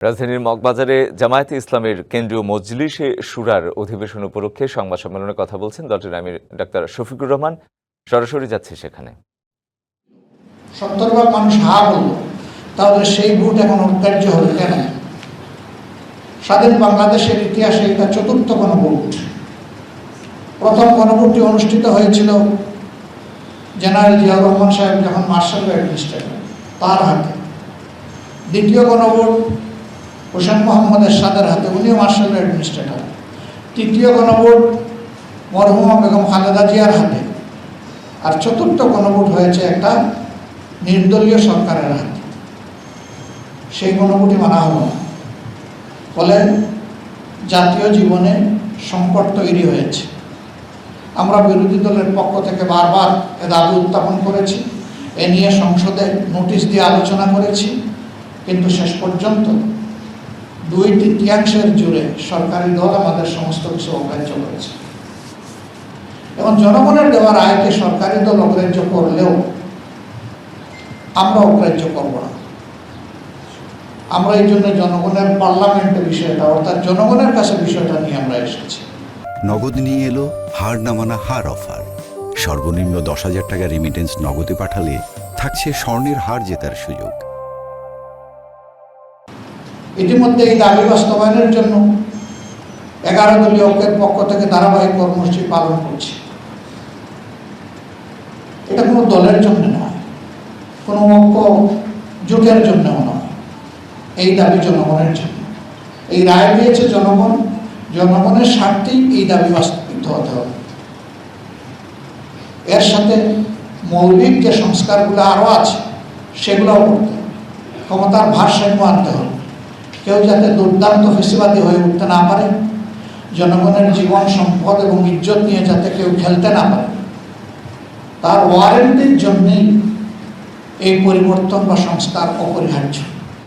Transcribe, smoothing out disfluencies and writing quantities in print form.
রাজধানীর মগবাজারে জামায়াতে ইসলামের কেন্দ্রীয় মজলিসে শুরার অধিবেশন উপলক্ষে সংবাদ সম্মেলনে কথা বলছেন দলটির আমির ডাক্তার শফিকুর রহমান। সরাসরি যাচ্ছে সেখানে। 70 ভাগ মানুষ হা বলল, তাহলে সেই ভোট এখন অগ্রাহ্য হবে কেন? স্বাধীন বাংলাদেশের ইতিহাসে এটা চতুর্থ গণভোট। প্রথম গণভোটটি অনুষ্ঠিত হয়েছিল জেনারেল জিয়াউর রহমান সাহেব যখন মার্শাল অ্যাডমিনিস্ট্রেটর, তার হাতে। দ্বিতীয় গণভোট হোসেন মোহাম্মদ এরশাদের হাতে, উনিও মার্শাল অ্যাডমিনিস্ট্রেটর। তৃতীয় গণভোট মরহুমা বেগম খালেদা জিয়ার হাতে। আর চতুর্থ গণভোট হয়েছে একটা নির্দলীয় সরকারের হাতে। সেই গণভোটই মানা হলো না। ফলে জাতীয় জীবনে সংকট তৈরি হয়েছে। আমরা বিরোধী দলের পক্ষ থেকে বারবার এ দাবি উত্থাপন করেছি, এ নিয়ে সংসদে নোটিশ দিয়ে আলোচনা করেছি, কিন্তু শেষ পর্যন্ত 2/3 জুড়ে সরকারি দল আমাদের সমস্ত কিছু অগ্রাহ্য করেছে। এবং জনগণের দেওয়া রায়কে সরকারি দল অগ্রাহ্য করলেও আমরা অগ্রাহ্য করব না। আমরা এই জন্য জনগণের পার্লামেন্টের বিষয়টা, অর্থাৎ জনগণের কাছে বিষয়টা নিয়ে আমরা এসেছি। নগদ নিয়ে এলো হার না মানা হার অফার। সর্বনিম্ন 10,000 টাকা রেমিটেন্স নগদে পাঠালে থাকছে স্বর্ণের হার জেতার সুযোগ। ইতিমধ্যে এই দাবি বাস্তবায়নের জন্য 11 দলীয় ঐক্যের পক্ষ থেকে ধারাবাহিক কর্মসূচি পালন করছে। এটা কোনো দলের জন্য নয়, কোনো ঐক্য জোটের জন্যও নয়, এই দাবি জনগণের জন্য। এই রায় দিয়েছে জনগণ, জনগণের স্বার্থেই এই দাবি বাস্তবিত হতে হবে। এর সাথে মৌলিক যে সংস্কারগুলো আরও আছে সেগুলোও করতে হবে। ক্ষমতার ভারসাম্য আনতে হবে। কেউ যাতে দুর্দান্ত ফেসিবাদী হয়ে উঠতে না পারে, জনগণের জীবন সম্পদ এবং ইজ্জত নিয়ে যাতে কেউ খেলতে না পারে, তার ওয়ারেন্টির জন্যেই এই পরিবর্তন বা সংস্কার অপরিহার্য।